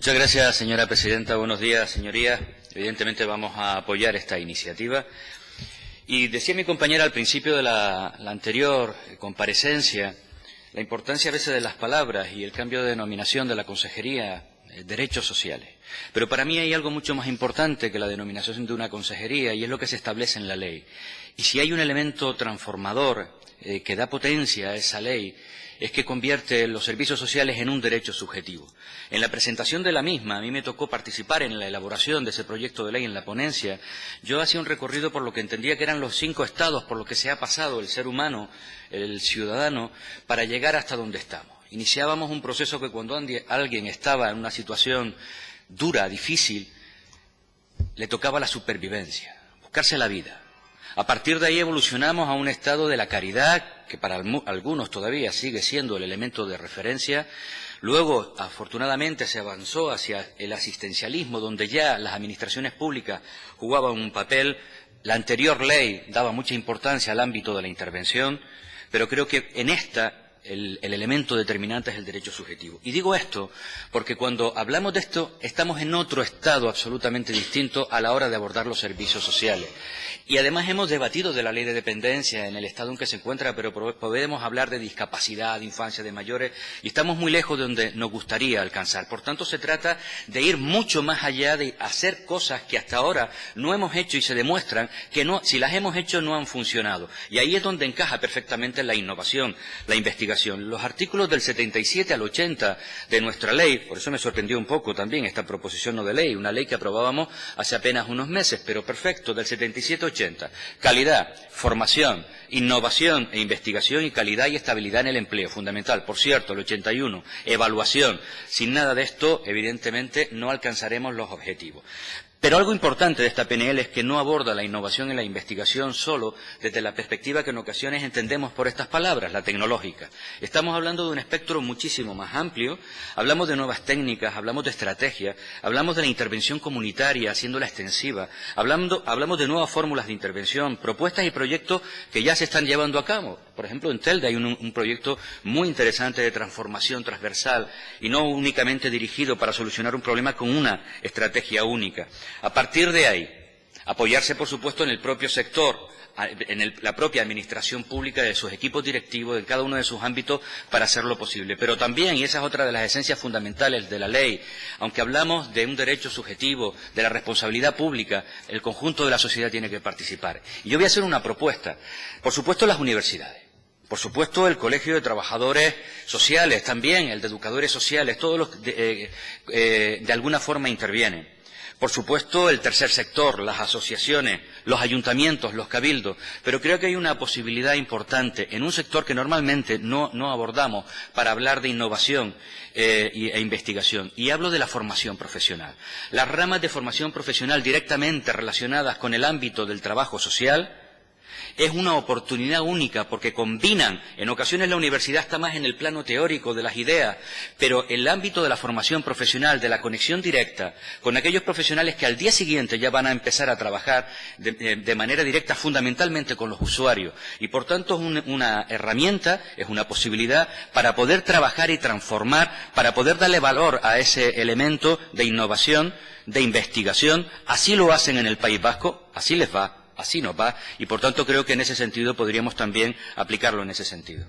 Muchas gracias, señora presidenta. Buenos días, señorías. Evidentemente vamos a apoyar esta iniciativa. Y decía mi compañera al principio de la anterior comparecencia, la importancia a veces de las palabras y el cambio de denominación de la consejería, derechos sociales. Pero para mí hay algo mucho más importante que la denominación de una consejería, y es lo que se establece en la ley. Y si hay un elemento transformador que da potencia a esa ley, es que convierte los servicios sociales en un derecho subjetivo. En la presentación de la misma, a mí me tocó participar en la elaboración de ese proyecto de ley en la ponencia. Yo hacía un recorrido por lo que entendía que eran los 5 estados por los que se ha pasado el ser humano, el ciudadano, para llegar hasta donde estamos. Iniciábamos un proceso que cuando alguien estaba en una situación dura, difícil, le tocaba la supervivencia, buscarse la vida. A partir de ahí evolucionamos a un estado de la caridad, que para algunos todavía sigue siendo el elemento de referencia. Luego, afortunadamente, se avanzó hacia el asistencialismo, donde ya las administraciones públicas jugaban un papel. La anterior ley daba mucha importancia al ámbito de la intervención, pero creo que en esta el elemento determinante es el derecho subjetivo. Y digo esto porque cuando hablamos de esto estamos en otro estado absolutamente distinto a la hora de abordar los servicios sociales. Y además hemos debatido de la ley de dependencia en el estado en que se encuentra, pero podemos hablar de discapacidad, de infancia, de mayores, y estamos muy lejos de donde nos gustaría alcanzar. Por tanto, se trata de ir mucho más allá, de hacer cosas que hasta ahora no hemos hecho y se demuestran que no, si las hemos hecho no han funcionado. Y ahí es donde encaja perfectamente la innovación, la investigación. Los artículos del 77 al 80 de nuestra ley, por eso me sorprendió un poco también esta proposición no de ley, una ley que aprobábamos hace apenas unos meses, pero perfecto, del 77 al 80. Calidad, formación, innovación e investigación, y calidad y estabilidad en el empleo, fundamental. Por cierto, el 81, evaluación. Sin nada de esto, evidentemente, no alcanzaremos los objetivos. Pero algo importante de esta PNL es que no aborda la innovación y la investigación solo desde la perspectiva que en ocasiones entendemos por estas palabras, la tecnológica. Estamos hablando de un espectro muchísimo más amplio, hablamos de nuevas técnicas, hablamos de estrategias, hablamos de la intervención comunitaria, haciéndola extensiva, hablamos de nuevas fórmulas de intervención, propuestas y proyectos que ya se están llevando a cabo. Por ejemplo, en Telde hay un proyecto muy interesante de transformación transversal y no únicamente dirigido para solucionar un problema con una estrategia única. A partir de ahí, apoyarse, por supuesto, en el propio sector, en la propia administración pública, de sus equipos directivos, en cada uno de sus ámbitos, para hacerlo posible. Pero también, y esa es otra de las esencias fundamentales de la ley, aunque hablamos de un derecho subjetivo, de la responsabilidad pública, el conjunto de la sociedad tiene que participar. Y yo voy a hacer una propuesta. Por supuesto, las universidades. Por supuesto, el Colegio de Trabajadores Sociales, también el de Educadores Sociales, todos los de alguna forma intervienen. Por supuesto, el tercer sector, las asociaciones, los ayuntamientos, los cabildos, pero creo que hay una posibilidad importante en un sector que normalmente no abordamos para hablar de innovación e investigación, y hablo de la formación profesional. Las ramas de formación profesional directamente relacionadas con el ámbito del trabajo social es una oportunidad única porque combinan, en ocasiones la universidad está más en el plano teórico de las ideas, pero el ámbito de la formación profesional, de la conexión directa con aquellos profesionales que al día siguiente ya van a empezar a trabajar de manera directa fundamentalmente con los usuarios, y por tanto es una herramienta, es una posibilidad para poder trabajar y transformar, para poder darle valor a ese elemento de innovación, de investigación. Así lo hacen en el País Vasco, así les va. Así nos va, y por tanto creo que en ese sentido podríamos también aplicarlo en ese sentido.